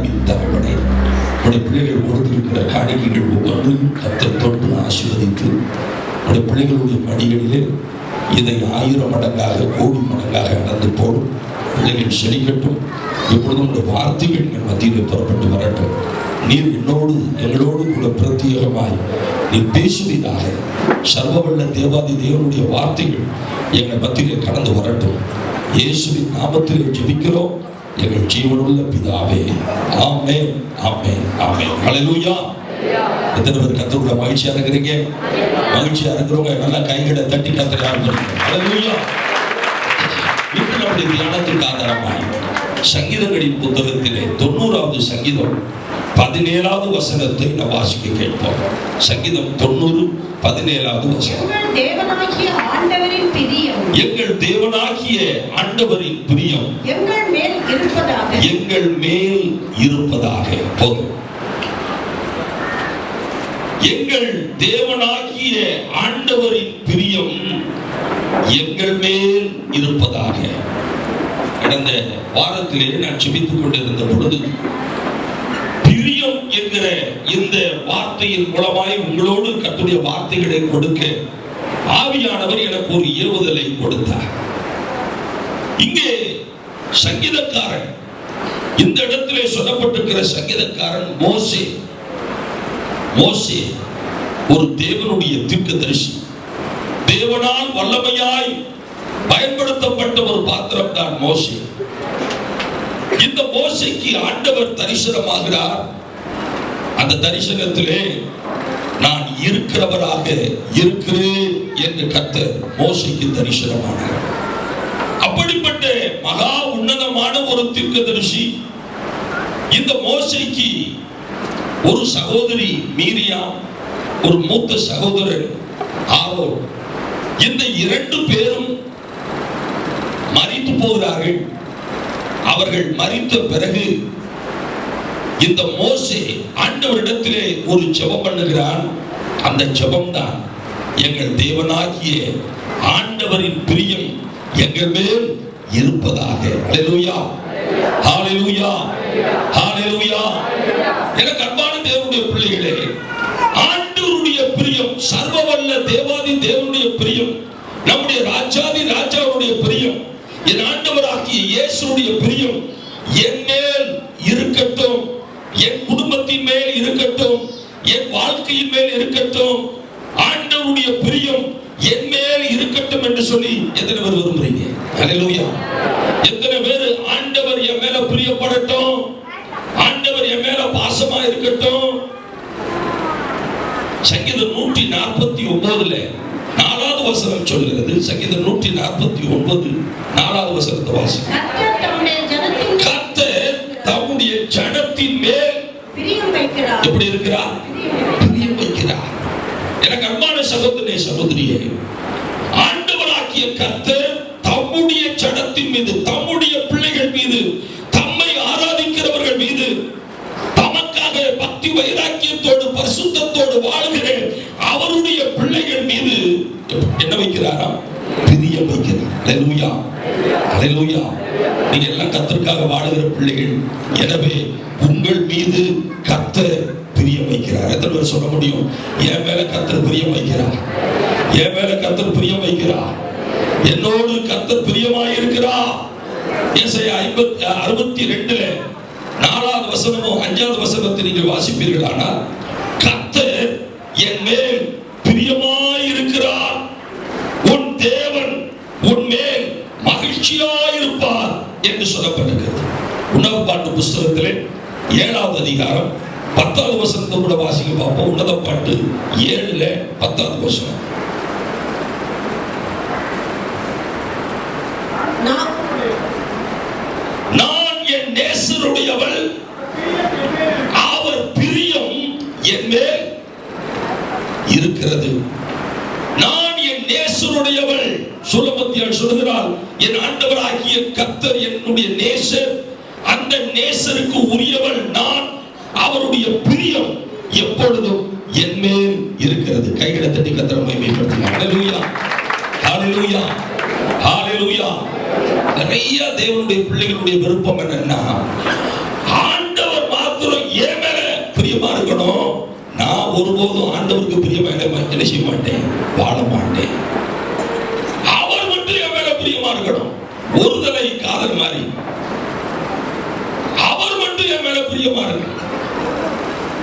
அன்பின் தகப்பனே, உடைய பிள்ளைகள் கொடுத்திருக்கிற காணிக்கைகள் ஒவ்வொன்றையும் கர்த்தர் தொட்டு ஆசீர்வதித்து உடைய பிள்ளைகளுடைய மடிகளிலே இதை 1000 மடங்காக கோடி மடங்காக நடந்து போடும். பிள்ளைகள் செழிக்கட்டும். எப்பொழுதும் உடைய வார்த்தைகள் எங்கள் மத்தியிலே புறப்பட்டு வரட்டும். நீர் என்னோடு எங்களோடு கூட பிரத்யேகமாய் நீ பேசுவதாக சர்வவல்ல தேவாதி தேவனுடைய வார்த்தைகள் எங்கள் மத்தியிலே கடந்து வரட்டும். இயேசுவின் நாமத்திலே ஜெபிக்கிறோம் எங்கள் ஜீவனுள்ள பிதாவே. ஆமென், ஆமென், ஆமென். ஹல்லேலூயா. எத்தனை பேர் கர்த்தருக்குள்ள மகிழ்ச்சியா இருக்கிறீங்க? மகிழ்ச்சியா இருக்கிறவங்க நல்லா கைகளை தட்டி கர்த்தரை ஆராதிங்க. ஹல்லேலூயா. இன்று நம்முடைய தியானத்திற்கு ஆதாரமாய் சங்கீதங்களின் புத்தகத்திலே 90வது சங்கீதம் 17வது வசனத்தை நாம் வாசிக்க கேட்போம். சங்கீதம் 90 17வது வசனம். எங்கள் தேவனாகிய ஆண்டவரின் பிரியம் எங்கள் மேல் இருப்பதாக. போதும். எங்கள் தேவனாகிய ஆண்டவரின் பிரியம் எங்கள் மேல் இருப்பதாக. கடந்த வாரத்திலே நான் ஜெபித்துக் கொண்டிருந்த பொழுது பிரியம் என்கிற இந்த வார்த்தையின் மூலமாய் உங்களோடு கர்த்தருடைய வார்த்தைகளை கொடுக்க ஆவியானவர் எனக்கு ஒரு ஏவுதலை கொடுத்தார். இங்கே சங்கீதக்காரன், இந்த இடத்திலே சொல்லப்பட்டிருக்கிற சங்கீதக்காரன் மோசே. மோசே ஒரு தேவனுடைய தீர்க்கதரிசி, தேவனால் வல்லமையாய் பயன்படுத்தப்பட்ட ஒரு பாத்திரம் தான் மோசே. இந்த மோசேக்கு ஆண்டவர் தரிசனமாகிறார். அந்த தரிசனத்திலே நான் இருக்கிறவராக இருக்கிறேன் என்று கர்த்தர் மோசேக்கு தரிசனமானார். அப்படிப்பட்ட மகா உன்னதமான ஒரு தீர்க்கதரிசி. இந்த மோசேக்கு ஒரு சகோதரி மீரியாம், ஒரு மூத்த சகோதரன் ஆரோன். இந்த 2 பேரும் மரித்து போகிறார்கள். அவர்கள் மரித்த பிறகு இந்த மோசே ஆண்டவரிடத்திலே ஒரு ஜெபம் பண்ணுகிறான். அந்த ஜெபம் தான், எங்கள் தேவனாகிய ஆண்டவரின் பிரியம் எங்கள் மேல் இருப்பதாக. ஹல்லேலூயா, ஹல்லேலூயா, ஹல்லேலூயா. எனக்கு அன்பான தேவனுடைய பிள்ளைகளே, ஆண்டவருடைய பிரியம், சர்வவல்ல தேவாதி தேவனுடைய பிரியம், நம்முடைய ராஜாதி ராஜாவுடைய பிரியம், என் ஆண்டவராகிய இயேசுவுடைய பிரியம் என் மேல் இருக்கட்டும், என் குடும்பத்தின் மேல் இருக்கட்டும், என் வாழ்க்கையின் மேல் இருக்கட்டும். ஆண்டவருடைய பிரியம் என் மேல் இருக்கட்டும் என்று சொல்லி எத்தனை பேர் விரும்புறீங்க? ஹல்லேலூயா. எத்தனை பேர் ஆண்டவர் என் மேல பிரியப்படட்டும், ஆண்டவர் என் மேல பாசமா இருக்கட்டும்? சங்கீதம் 149 4வது வசனம் சொல்கிறது. சங்கீதம் 149 4வது வசனத்தை வாசிங்க. கர்த்தர் தம்முடைய ஜனத்தின் மேல் பிரியம் வைக்கிறார். எப்படி இருக்கிறார்? பிரியம் வைக்கிறார். எனக்கு அன்பான சகோதரனே, சகோதரியே, ஆண்டவராகிய கர்த்தர் தம்முடைய ஜனத்தின் மீது, தம்முடைய பிள்ளைகள் மீது, தம்மை ஆராதிக்கிறவர்கள் மீது, தமக்காக பக்தி வைராக்கியத்தோடு பரிசுத்தத்தோடு வாழ்கிற அவருடைய பிள்ளைகள் மீது என்ன வைக்கிறாரா? பிரியம் வைக்கிறார். ஹல்லேலூயா, ஹல்லேலூயா. நீங்க எல்லாம் கர்த்தருக்காக வாழுகிற பிள்ளைகள். எனவே உங்கள் மீது கர்த்தர் பிரியம் வைக்கிறார். எத்தனை பேர் சொல்ல முடியும்? என் மேல கர்த்தர் பிரியம் வைக்கிறார், என் மேல கர்த்தர் பிரியம் வைக்கிறார், என்னோடு கர்த்தர் பிரியமாய் இருக்கிறார். ஏசாயா 62 4வது வசனமும் 5வது வசனத்தை நீங்கள் வாசிப்பீர்களானால், கர்த்தர் என் மேல் பிரியமாய் இருக்கிறார், உன் தேவன் உன் மேல் மகிழ்ச்சியாய் இருப்பார் என்று சொல்லப்பட்டிருக்கிறது. உன்னத பாட்டு புஸ்தகத்திலே 7வது அதிகாரம் 10வது வசனத்தை கூட வாசிக்க பார்ப்போம். உன்னத பாட்டு 7 10வது வசனம். நான் என் நேசருடையவள், அவர் பிரியம் என் மேல் இருக்கிறது. நான் என் நேசருடையவள். சுலபத்தியால் சொல்கிறாள், என் ஆண்டவராகிய கர்த்தர் என்னுடைய நேசர், அந்த நேசருக்கு உரியவள் நான், அவருடைய பிரியம் எப்பொழுதும் என் மேல் இருக்கிறது. கைகளை தட்டி கர்த்தரை மகிமைப்படுத்துங்க. ஹல்லேலூயா, ஹல்லேலூயா, ஹல்லேலூயா. நிறைய தேவனுடைய பிள்ளைகளுடைய விருப்பம் என்னன்னா, ஆண்டவர் பிரியமா இருக்கணும். நான் ஒருபோதும் ஆண்டவருக்கு பிரியமா என்ன செய்ய மாட்டேன், வாழ மாட்டேன். அவர் மட்டும் என் மேல பிரியமா இருக்கணும். ஒருதலை காதல் மாதிரி அவர் மட்டும் என் மேல பிரியமா இருக்கு.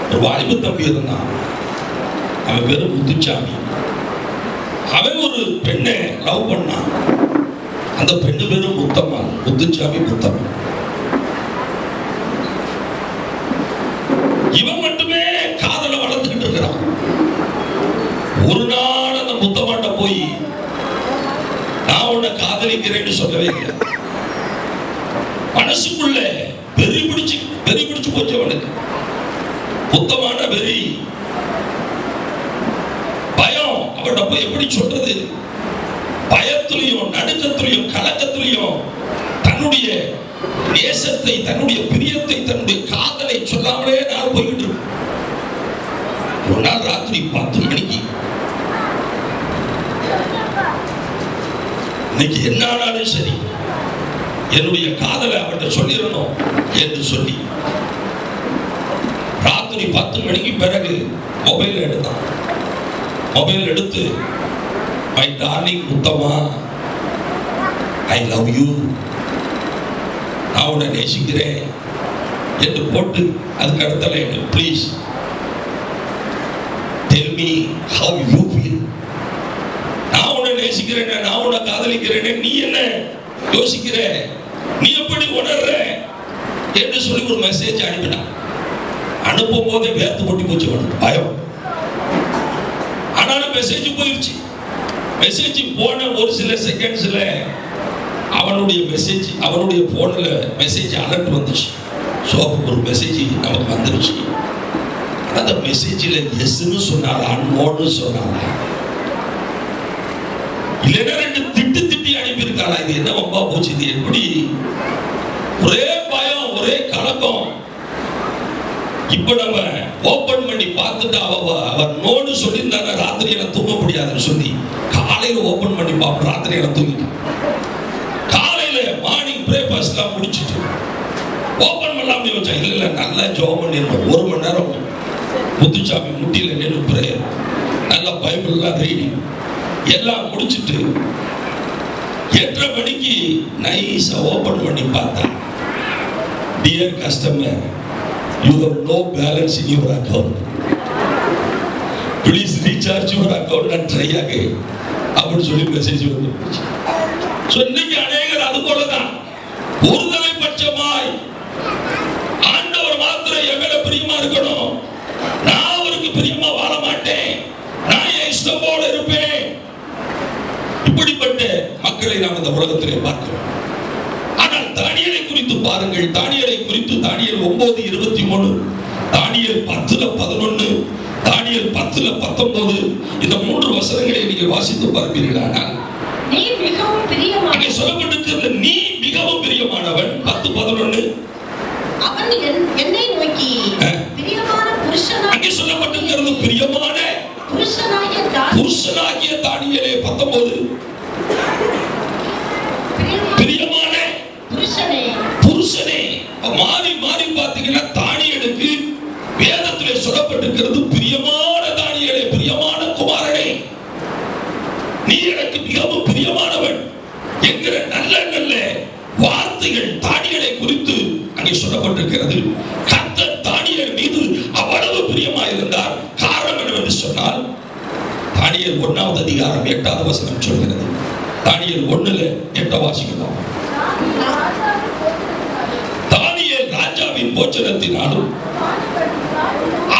ஒரு வாலிப தம்பி இருந்தான், அவன் பேரு முத்துச்சாமி. அவன் ஒரு பெண்ணை லவ் பண்ணான். அந்த பெண்ணு பேரு முத்தம்மா, முத்துச்சாமி முத்தம்மா. இவன் மட்டுமே காதலை வளர்த்துக்கிட்டு இருக்கிறான். ஒரு நாள் அந்த முத்தமாட்ட போய் நான் உன்னை காதலிக்கிறேன்னு சொல்லவே இல்லை. மனசுக்குள்ள வெறி பிடிச்சு போச்சு அவனுக்கு. முத்தமான வெறி, பயம். அவட போய் எப்படி சொல்றது, பயத்திலையும் நடுக்கத்திலையும் கலக்கத்திலையும் தன்னுடைய நேசத்தை, தன்னுடைய பிரியத்தை, தன்னுடைய காதலை சொல்லாமலே நான் போய்கிட்டு இருக்கேன். ஒரு நாள் ராத்திரி 10 மணிக்கு, இன்னைக்கு என்ன ஆனாலும் சரி என்னுடைய காதலை அவர்கிட்ட சொல்லிடணும் என்று சொல்லி ராத்திரி 10 மணிக்கு பிறகு மொபைல் எடுத்தான். மொபைல் எடுத்து, my darling Muthamma, I love you, நான் உன்னை நேசிக்கிறேன் என்று போட்டு அதுக்கு அடுத்தல please tell me how you feel. நான் உன்னை நேசிக்கிறேன், நான் உன்னை காதலிக்கிறேன், நீ என்ன யோசிக்கிற, நீ எப்படி உணர்ற என்று சொல்லி ஒரு மெசேஜ் அனுப்பினான். அனுப்பும் போதே வேர்த்து போட்டி போச்சு அவனுக்கு, பயம். ஆனாலும் மெசேஜ் போயிடுச்சு. மெசேஜ் போன ஒரு சில செகண்ட்ஸ்ல அவனுடைய மெசேஜ், அவனுடைய போன்ல மெசேஜ் அலர்ட் வந்துச்சு. ஸோ ஒரு மெசேஜ் நமக்கு வந்துருச்சு. அந்த மெசேஜில் எஸ்ன்னு சொன்னாலா நோன்னு சொன்னாலா, இல்லைன்னா 2 திட்டி அனுப்பியிருக்காளா, இது என்ன வம்பா போச்சு, இது எப்படி, ஒரே பயம், ஒரே கலக்கம். இப்ப நம்ம ஓபன் பண்ணி பார்த்துட்டு அவர் நோன்னு சொல்லியிருந்தாங்க, ராத்திரி எனக்கு தூங்க முடியாதுன்னு சொல்லி காலையில ஓபன் பண்ணி பார்ப்போம், ராத்திரி எனக்கு தூங்கிட்டேன். காலையில மார்னிங் பிரேக்ஃபாஸ்ட்லாம் முடிச்சுட்டு ஓபன் பண்ணலாமே வச்சா, இல்ல நல்லா ஜோம் பண்ணிருந்தோம். 1 மணி நேரம் முத்துச்சாமி முட்டியில நின்று பிரேயர், நல்லா பைபிள்லாம் ரீடிங் எல்லாம் முடிச்சுட்டு 8:30 மணிக்கு நைஸா ஓபன் பண்ணி பார்த்தா, dear customer, you have no balance in your account, please recharge your account and try again அப்படி சொல்லி மெசேஜ் வந்துருச்சு. ஸோ இன்னைக்கு அநேகர் அது போலதான் ஒருதலை பட்சமாய் ஆண்டவர் மாத்திரம் என் மேல பிரியமா இருக்கணும், நான் அவருக்கு பிரியமா வாழ மாட்டேன், நான் என் இஷ்டம் போல இருப்பேன். இப்படிப்பட்ட மக்களை நாம் இந்த உலகத்திலே பார்க்கிறோம். ஆனால் தானியேலை குறித்து பாருங்கள். தானியேலை குறித்து தானியேல் 9:23, தானியேல் 10:11, தானியேல் 10:19 இந்த 3 வசனங்களை நீங்கள் வாசித்து பார்ப்பீர்களானால், நீ மிகவும் பிரியமானவன், அங்கே சொல்லப்பட்டிருக்கிறது நீ மிகவும் பிரியமானவன். 10:11 அவன் என்னை நோக்கி பிரியமான புருஷனாக, அங்கே சொல்லப்பட்டிருக்கிறது பிரியமான புருஷனாகிய தானியேலே. 19 பிரியமான புருஷனே. மாறி மாறி பார்த்தீங்கன்னா தானியேலுக்கு வேதத்திலே சொல்லப்பட்டிருக்கிறது பிரியமான தானியேலே, பிரியமான குமாரனே, நீ எனக்கு மிகவும் பிரியமானவன் என்கிற நல்ல நல்ல வார்த்தைகள் தானியேலை குறித்து அங்கே சொல்லப்பட்டிருக்கிறது. கர்த்தர் தானியேல் மீது அவ்வளவு பிரியமாயிருந்தார். காரணம் என்னவென்று சொன்னால், தானியேல் 1வது அதிகாரம் 8வது வசனம் சொல்கிறது. தானியேல் 1:8 வாசிக்கிறோம். தானியேல் ராஜாவின் போஜனத்தினாலும்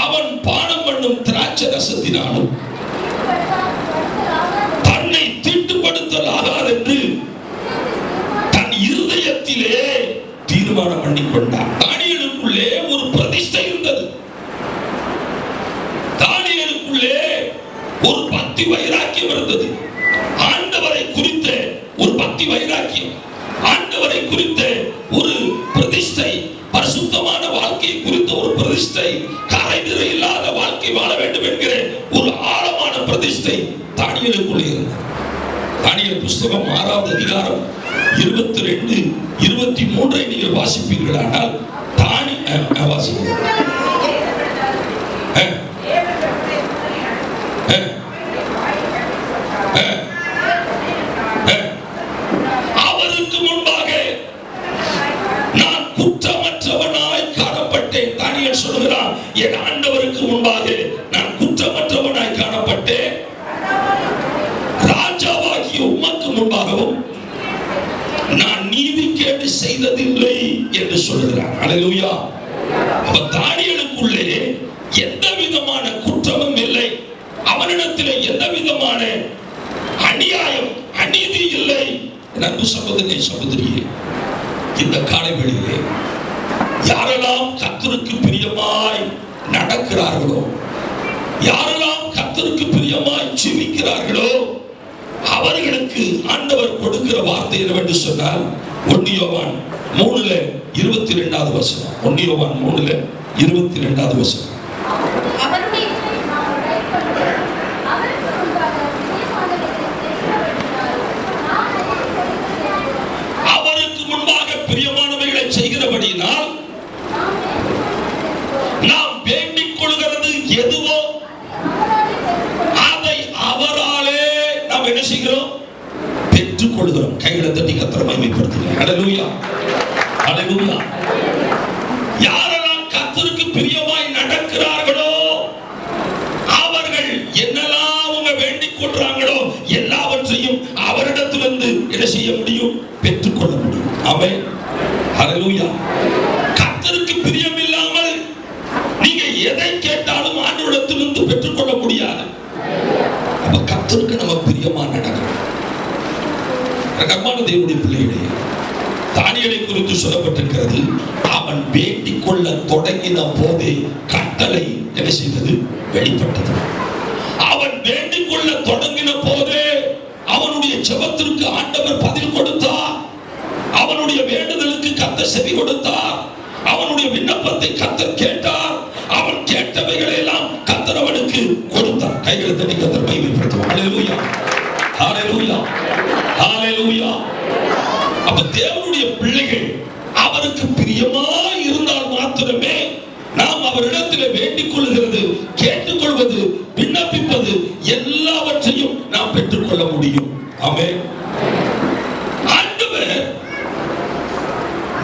அவன் பானம் பண்ணும் திராட்சை ரசத்தினாலும் தன்னை தீட்டுப்படுத்தலாகாது என்று தன் இருதயத்திலே தீர்மானம் பண்ணி கொண்டார். தானியேலுக்குள்ளே ஒரு பிரதிஷ்டை இருந்தது. தானியேலுக்குள்ளே ஒரு பக்தி வைராக்கியம் இருந்தது. ஆண்டவரை குறித்த ஒரு பக்தி வைராக்கியம், ஆண்டவரை குறித்த ஒரு பிரதிஷ்டை, பரிசுத்தமான வாழ்க்கையை குறித்த ஒரு பிரதிஷ்டை, கரைதிரை இல்லாத வாழ்க்கை வாழ வேண்டும் என்கிற ஒரு ஆழமான பிரதிஷ்டை தானியேலுக்குள்ளே இருந்தது. தானியேல் புஸ்தகம் 6வது அதிகாரம் 22, 23 நீங்கள் வாசிப்பீர்களானால், அவருக்கு முன்பாக நான் குற்றமற்றவனாய் காணப்பட்டேன். தானியேல் சொல்கிறான், என் ஆண்டவருக்கு முன்பாக நான் குற்றமற்றவனாய் காணப்பட்டேன். ராஜாவாகிய உமக்கு முன்பாகவும் நான் நீதிகேடு செய்ததில்லை என்று சொல்கிறார். அல்லேலூயா. அப்ப தானியேலுக்குள்ளே எந்த விதமான குற்றமும் இல்லை. அவனிடத்தில் எந்த விதமான அநியாயம் அநீதி இல்லை. அன்பு சகோதரனே, சகோதரியே, இந்த காலை வேளையிலே யாரெல்லாம் கர்த்தருக்கு பிரியமாய் நடக்கிறார்களோ, யாரெல்லாம் கர்த்தருக்கு பிரியமாய் ஜீவிக்கிறார்களோ, அவர்களுக்கு ஆண்டவர் கொடுக்கிற வார்த்தை என்னவென்று சொன்னால் 1 யோவான் 3:22 வசனம். 1 யோவான் 3:22 வசனம். அவருக்கு முன்பாக பிரியமானவைகளை செய்கிறபடியினால் நாம் வேண்டிக் கொள்கிறது எதுவோ அதை அவராலே நாம் என்ன செய்கிறோம்? பெற்றுக் கொள்கிறோம். கைகளை தட்டி கர்த்தரை மகிமைப்படுத்துகிறோம். அல்லேலூயா, அல்லேலூயா. யாரெல்லாம் கர்த்தருக்கு பிரியமாய் நடக்கிறார்களோ அவர்கள் என்னெல்லாம் அவங்க வேண்டிக் கொள்றாங்களோ எல்லாவற்றையும் அவரிடத்திலிருந்து என்ன செய்ய முடியும்? பெற்றுக் கொள்ள முடியும். ஆமென், அல்லேலூயா. கர்த்தருக்கு பிரியம் இல்லாமல் நீங்க எதை கேட்டாலும் ஆண்டவரிடத்திலிருந்து பெற்றுக் கொள்ள முடியாது. அப்ப கர்த்தருக்கு நம்ம பிரியமா நடக்கணும். அன்பான தேவனுடைய பிள்ளைகளே, தானியேலை குறித்து சொல்லப்பட்டிருக்கிறது, அவன் வேண்டிக் கொள்ள தொடங்கின போதே கட்டளை என்ன செய்தது? வெளிப்பட்டது. அவன் வேண்டிக் கொள்ள தொடங்கின போதே அவனுடைய ஜெபத்திற்கு ஆண்டவர் பதில் கொடுத்தார். அவனுடைய வேண்டுதலுக்கு கர்த்தர் செவி கொடுத்தார். அவனுடைய விண்ணப்பத்தை கர்த்தர் கேட்டார். அவன் கேட்டவைகளை எல்லாம் கர்த்தர் அவனுக்கு கொடுத்தார். கைகளை தட்டி கர்த்தர் மகிமைப்படுத்துவார். அல்லேலூயா, அல்லேலூயா, அல்லேலூயா. அப்ப தேவனுடைய பிள்ளைகள் அவருக்கு பிரியமாய் இருந்தால் மாத்திரமே நாம் அவரிடத்தில் வேண்டிக் கொள்கிறது, கேட்டுக்கொள்வது, விண்ணப்பிப்பது எல்லாவற்றையும் நாம் பெற்றுக் கொள்ள முடியும். ஆமென். ஆண்டவர்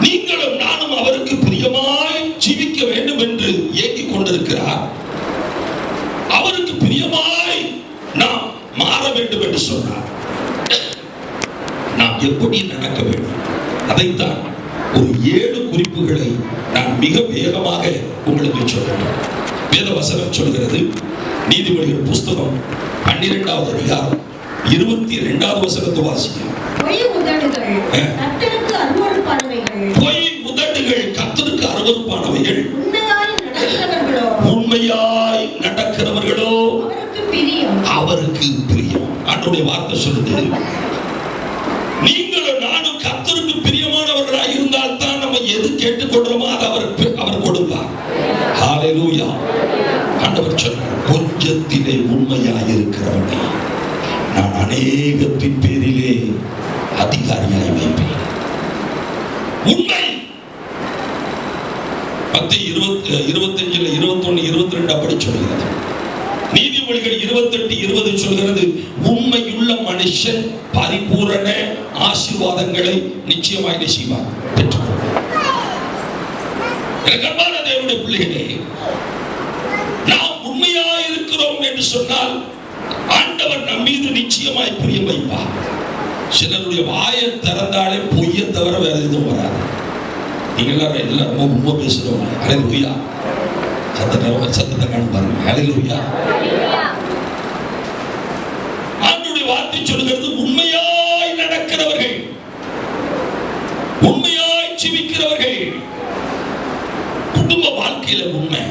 நீங்களும் நானும் அவருக்கு பிரியமாய் ஜீவிக்க வேண்டும் என்று ஏங்கிக் கொண்டிருக்கிறார். அவருக்கு பிரியமாய் நாம் மாற வேண்டும் என்று சொன்னார். நாம் எப்படி நடக்க வேண்டும்? அதைத்தான் ஒரு 7 குறிப்புகளை நான் மிக வேகமாக உங்களுக்கு சொல்றேன். வேத வசனம் சொல்கிறது, நீதிமொழிகள் புஸ்தகம் 12வது அதிகாரம் 22வது வசனத்தை வாசிக்கிறோம். பொய் உதடுகள் கர்த்தருக்கு அருவருப்பானவைகள். பொய் உதடுகள் கர்த்தருக்கு அருவருப்பானவைகள். உண்மையாய் நடக்கிறவர்களோ அவருக்கு பிரியம். ஆண்டவருடைய வார்த்தை சொல்லுது, நீங்களும் நானும் கர்த்தருக்கு பிரியமானவர்களாக இருந்தால் தான் நம்ம எது கேட்டுக்கொள்றோமோ அதை அவர் கொடுப்பார். ஹல்லேலூயா. ஆண்டவர் சொன்னார், கொஞ்சத்திலே உண்மையாய் இருக்கிறவனை நான் அநேகத்தின் பேரிலே அதிகாரியாய் வைப்பேன். உண்மை. மத்தேயு 25 21 22 அப்படி சொல்கிறது. நீதிமொழிகள் 28:20 சொல்கிறது, உண்மையுள்ள மனுஷன் பரிபூரண ஆசீர்வாதங்களை நிச்சயமாய் செய்வார், பெற்றுக்கொள்வார். அன்பான தேவனுடைய பிள்ளைகளே, நாம் உண்மையாய் இருக்கிறோம் என்று சொன்னால் ஆண்டவர் நம் மீது நிச்சயமாய் பிரியம் வைப்பார். சிலருடைய வாயை திறந்தாலே பொய்யை தவிர வேற எதுவும் வராது. நீங்க எல்லாரும் உண்மை பேசுறோம். அல்லேலூயா. சத்தத்தை காண்பாருங்க. அல்லேலூயா. ஆண்டவருடைய வார்த்தை சொல்கிறது, உண்மையாய் நடக்கிறவர்கள், உண்மையாய் ஜீவிக்கிறவர்கள், குடும்ப வாழ்க்கையில உண்மை,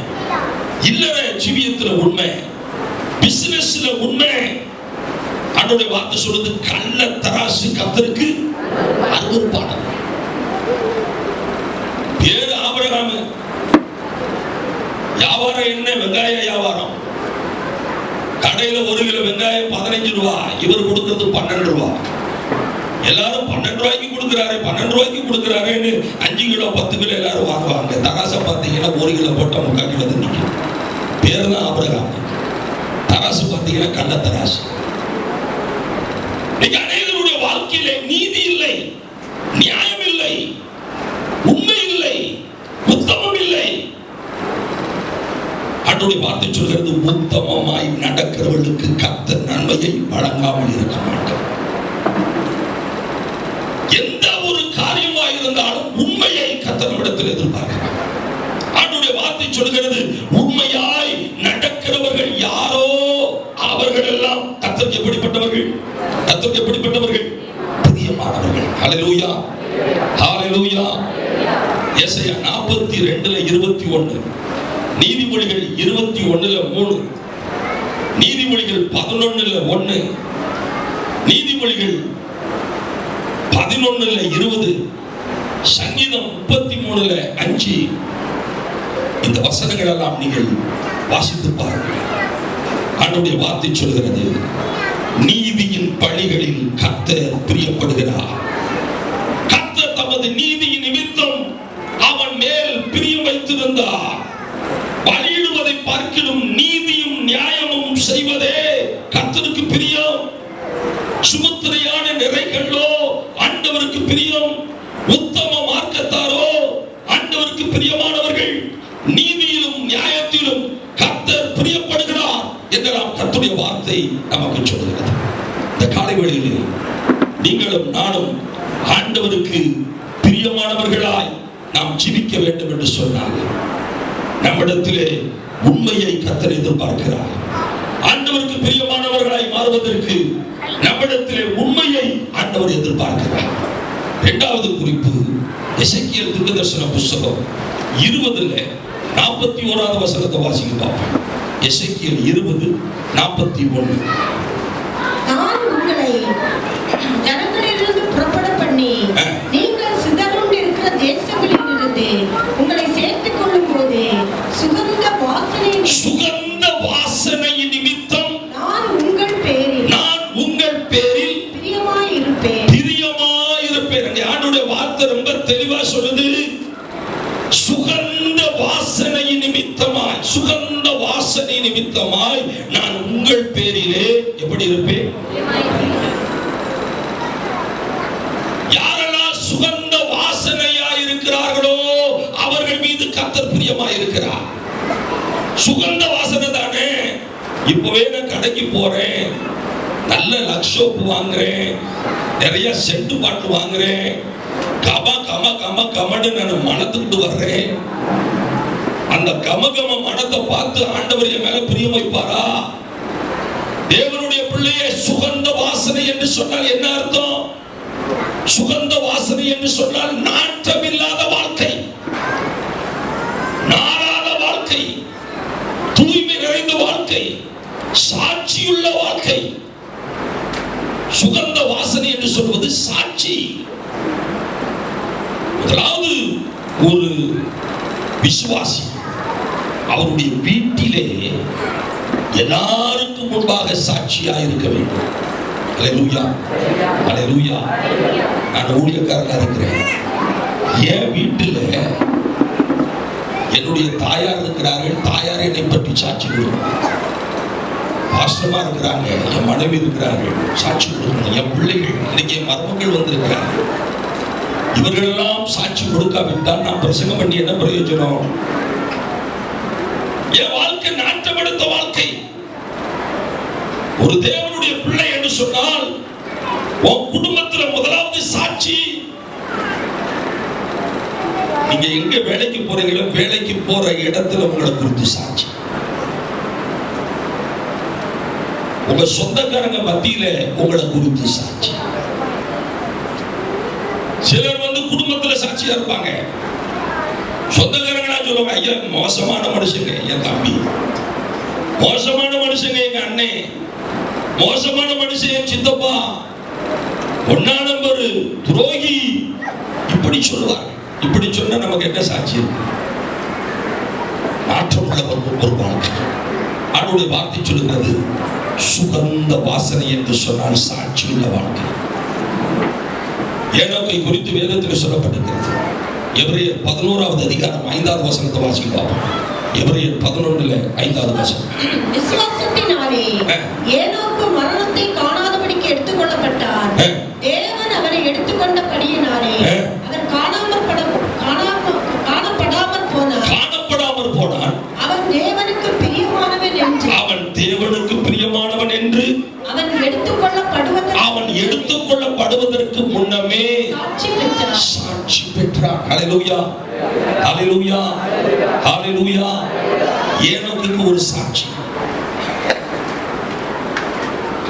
இல்லற ஜீவியத்துல உண்மை, பிசினஸ்ல உண்மை. ஆண்டவருடைய வார்த்தை சொல்றது, கள்ள தராசு கர்த்தருக்கு அருவருப்பானது. பேரு ஆபிரகாம், வியாபாரம் என்ன? வெங்காய வியாபாரம். கடையில 1 கிலோ வெங்காயம் 15 ரூபாய், இவர் கொடுக்கிறது 12 ரூபாய். எல்லாரும் 12 ரூபாய்க்கு கொடுக்கிறாரு, 12 ரூபாய்க்கு கொடுக்கிறாருன்னு 5 கிலோ 10 கிலோ எல்லாரும் வாங்குவாங்க. தராசை பார்த்தீங்கன்னா 1 கிலோ போட்டா 3/4 கிலோ நிற்கும். பேர் தான் ஆபிரகாம். தராசு பார்த்தீங்கன்னா கள்ள தராசு. அநேகருடைய வாழ்க்கையிலே நீதி இல்லை, நியாயம் இல்லை, உண்மை இல்லை, உத்தமம் இல்லை. ஆண்டவருடைய வார்த்தை சொல்கிறது, உத்தமமாய் நடக்கிறவர்களுக்கு கர்த்தர் நன்மையை வழங்காமல் இருக்க மாட்டார். எந்த ஒரு காரியமாக இருந்தாலும் உண்மையை கர்த்தரிடத்தில் எதிர்பார்க்கிறார். ஆண்டவருடைய வார்த்தை சொல்கிறது, உண்மையாய் நடக்கிறவர்கள் யாரோ அவர்கள் எல்லாம் கர்த்தருக்கு எப்படிப்பட்டவர்கள்? கர்த்தருக்கு எப்படிப்பட்டவர்கள்? பிரியமானவர்கள். ஹல்லேலூயா, ஹல்லேலூயா. ஏசாயா 42:21, நீதிமொழிகள் 21:3, நீதிமொழிகள் 11:1, நீதிமொழிகள் 11:20, சங்கீதம் 33:5. இந்த வசனங்கள் எல்லாம் நீங்கள் வாசித்து பாருங்கள். ஆண்டவருடைய வார்த்தை சொல்கிறது, நீதியின் பழிகளில் கர்த்தர் பிரியப்படுகிறார். கர்த்தர் தமது நீதியின் நிமித்தம் அவன் மேல் பிரியம் வைத்திருந்தார். பலியிடுவதை பார்க்கிலும் நீதியும் நியாயமும் செய்வதே கர்த்தருக்கு பிரியம். சுமுத்திரையான நிறைகளோ ஆண்டவருக்கு பிரியம். உத்தம மார்க்கத்தாரோ ஆண்டவருக்கு பிரியமானவர்கள். நீதியிலும் நியாயத்திலும் கர்த்தர் பிரியப்படுகிறார் என்றெல்லாம் கர்த்தருடைய வார்த்தை நமக்கு சொல்கிறது. இந்த காலை வேளையில் நீங்களும் நானும் ஆண்டவருக்கு பிரியமானவர்களாய் நாம் ஜீவிக்க வேண்டும் என்று சொன்னார். நம்மிடத்திலே உண்மையை கர்த்தர் எதிர்பார்க்கிறார். ஆண்டவருக்கு பிரியமானவர்களாய் மாறுவதற்கு நம்மிடத்திலே உண்மையை ஆண்டவர் எதிர்பார்க்கிறார். இரண்டாவது குறிப்பு, எசேக்கியேல் தீர்க்கதரிசன புத்தகம் 20:41 வசனத்தை வாசிக்க பார்ப்போம். எசேக்கியேல் 20:41. நான் உங்களை ஜனங்களிலிருந்து புறப்பட பண்ணி நீங்கள் சிதறுண்டு இருக்கிற தேசங்களிலிருந்து உங்களை சேர்த்துக் கொள்ளும் போது சுகந்த வாசனையின் நிமித்தம் நான் உங்கள் பேரில் பிரியமாயிருப்பேன். ஆண்டவருடைய வார்த்தை ரொம்ப தெளிவா சொல்லுது. சுகந்த வாசனையின் நிமித்தமாய் நான் உங்கள் பேரிலே எப்படி இருப்பேன்? யாரெல்லாம் சுகந்த வாசனையாய் இருக்கிறார்களோ அவர்கள் மீது கர்த்தர் பிரியமாய் இருக்கிறார். சுகந்த வாசனை தானே. இப்பவே நான் கடைக்கு போறேன், நல்ல லக்ஷோப்பு வாங்குறேன், நிறைய சென்ட் பாட்டில் வாங்குறேன், கமன்னு நான் மனத்துக்கிட்டு வர்றேன். அந்த கமகம மனத்தை பார்த்து ஆண்டவர் என் மேல பிரியம் வைப்பாரா? தேவனுடைய பிள்ளையே, சுகந்த வாசனை என்று சொன்னால் என்ன அர்த்தம்? சுகந்த வாசனை என்று சொன்னால் நாற்றமில்லாத வாழ்க்கை, நாளாத வாழ்க்கை, தூய்மை நிறைந்த வாழ்க்கை, சாட்சியுள்ள வாழ்க்கை. சுகந்த வாசனை என்று சொல்வது சாட்சி. முதலாவது ஒரு விசுவாசி அவருடைய வீட்டிலே எல்லாருக்கும் முன்பாக சாட்சியாக இருக்க வேண்டும். அல்லேலூயா, அல்லேலூயா. நான் ஊழியக்காரனா இருக்கிறேன். என் வீட்டில் என்னுடைய தாயார் இருக்கிறார்கள். தாயார் என்னை பற்றி சாட்சி கொடுக்கணும். பாஸ்டமா இருக்கிறாங்க, என் மனைவி இருக்கிறார்கள், சாட்சி கொடுக்கணும். என் பிள்ளைகள், இன்னைக்கு என் மருமக்கள் வந்திருக்கிறார்கள். இவர்களெல்லாம் சாட்சி கொடுக்காவிட்டால் நான் பிரசங்கம் பண்ணி என்ன பிரயோஜனம்? என் வாழ்க்கை நாட்டமெடுத்த வாழ்க்கை. ஒரு தேவனுடைய பிள்ளை என்று சொன்னால் உன் குடும்பத்தில் முதலாவது சாட்சி. நீங்க எங்க வேலைக்கு போறீங்களோ வேலைக்கு போற இடத்துல உங்களை குறித்து சாட்சி. உங்க சொந்தக்காரங்க மத்தியில உங்களை குறித்து சாட்சி. சிலர் குடும்பத்துல சாட்சியா இருப்பாங்க. சொந்தக்காரங்களா சொல்லுவாங்க, ஐயா மோசமான மனுஷங்க என் தம்பி, மோசமான மனுஷங்க எங்க அண்ணே, மோசமான மனுஷன் என் சித்தப்பா, ஒன்னா நம்பர் துரோகி, இப்படி சொல்லுவாங்க. இப்படி சொன்னா நமக்கு என்ன சாட்சி? மாற்றம் உள்ள ஒரு வாழ்க்கை. ஆண்டவருடைய வார்த்தை சொல்லுகிறது, சுகந்த வாசனை என்று சொன்னால் சாட்சி உள்ள வாழ்க்கை. ஏனோக்கை குறித்து வேதத்தில் சொல்லப்பட்டிருக்கிறது. எபிரேயர் 11வது அதிகாரம் 5வது வசனத்தை வாசிக்க பார்ப்போம். எபிரேயர் 11:5 வசனம். விசுவாசத்தினாலே ஏனோக்கு மரணத்தை காணாதபடிக்கு எடுத்துக்கொள்ளப்பட்டார். தேவன் அவரை எடுத்துக்கொண்டபடியினாலே அவர் காணப்படாமற் போனார். அவன் தேவனுக்கு பிரியமானவன் என்று அவன் எடுத்துக்கொள்ளப்படுவதற்கு முன்னமே சாட்சி பெற்றார். ஹல்லேலூயா, ஹல்லேலூயா, ஹல்லேலூயா. ஏனோக்குக்கு ஒரு சாட்சி.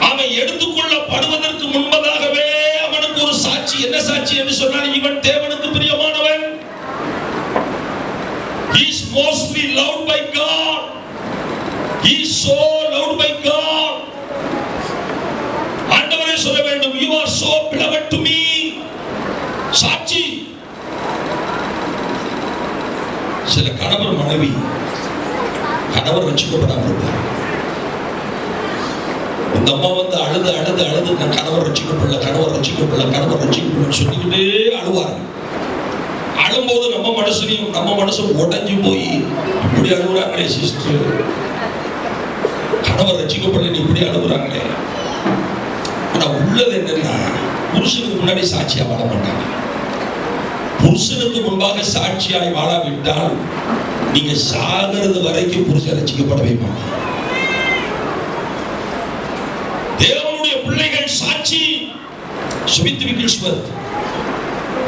அவன் எடுத்துக்கொள்ளப்படுவதற்கு முன்பதாகவே அவனுக்கு ஒரு சாட்சி. என்ன சாட்சி என்று சொன்னால், இவன் தேவனுக்கு பிரியமானவன். He is mostly loved by God. He is so loved by God. ஆண்டவரே சொல்ல வேண்டும், you are so beloved to me. சாட்சி. சில கணவர் மனைவி, கணவர் ரட்சிக்கப்படாமல் இருப்பார். இந்த அம்மா வந்து அழுது நான் கணவர் ரட்சிக்கப்படல சொல்லிக்கிட்டே அழுவார். அழும்போது நம்ம மனசும் உடைஞ்சு போய் இப்படி அழுகுறாங்களே சிஸ்டர், கணவர் ரட்சிக்கப்படல இப்படி அழுகுறாங்களே. ஆனா உள்ளது என்னன்னா, புருஷனுக்கு முன்னாடி சாட்சியா வாழ மாட்டாங்க. புருஷனுக்கு முன்பாக சாட்சியாய் வாழாவிட்டால் நீங்க சாகிறது வரைக்கும் புருஷன் ரட்சிக்கப்படவே மாட்டாங்க. தேவனுடைய பிள்ளைகள் சாட்சி. சுமித் விக்கில்ஸ்வர்த்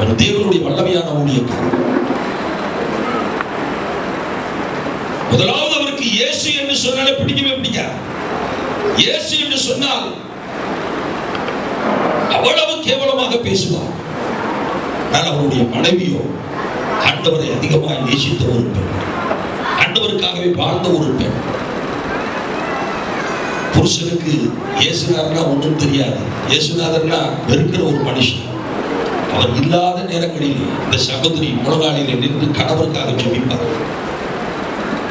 ஒரு தேவனுடைய வல்லமையான ஊழியக்காரர். முதலாவது அவருக்கு இயேசு என்று சொன்னாலே பிடிக்கவே பிடிக்காது. இயேசு என்று சொன்னால் அவ்வளவு கேவலமாக பேசுவார். ஆனால் அவருடைய மனைவியோ ஆண்டவரை அதிகமாக நேசித்த ஒரு பெண், ஆண்டவருக்காகவே வாழ்ந்த ஒரு பெண். புருஷனுக்கு இயேசுநாதர்னா ஒன்றும் தெரியாது. இயேசுநாதர்னா வெறுக்கிற ஒரு மனுஷன். அவர் இல்லாத நேரங்களில் இந்த சகோதரி முழங்காலிலே நின்று கணவருக்காக ஜெபிப்பார்.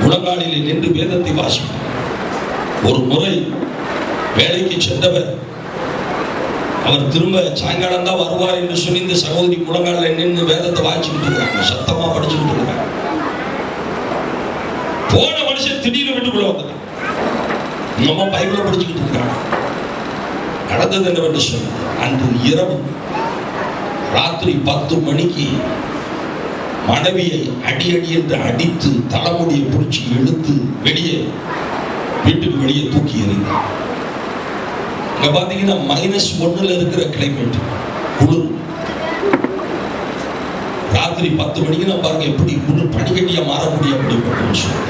முழங்காலிலே நின்று வேதத்தை வாசிப்பார். ஒரு முறை வேலைக்கு சென்றவர், அவர் திரும்ப சாயங்காலம் தான் வருவார் என்று சொல்லி இந்த சகோதரி முழங்காலில் நின்று வேதத்தை வாசிச்சுட்டு இருக்கிறாங்க, சத்தமா படிச்சுட்டு இருக்கிறாங்க. போன மனுஷன் திடீர்னு வீட்டுக்குள்ள வந்துட்டான். நம்ம பைபிள படிச்சுக்கிட்டு இருக்கிறாங்க. நடந்தது என்னவென்று சொன்ன, அன்று இரவு ராத்திரி 10 மணிக்கு மனைவியை அடி என்று அடித்து தலைமுடியை பிடிச்சி இழுத்து வீட்டுக்கு வெளியே தூக்கி எறிந்தார். இங்க பாத்தீங்கன்னா -1 இருக்கிற கிளைமேட், குளிர். ராத்திரி 10 மணிக்கு நான் பாருங்க எப்படி குளிர் பனிக்கட்டியா மாறக்கூடிய அப்படிப்பட்ட விஷயம்.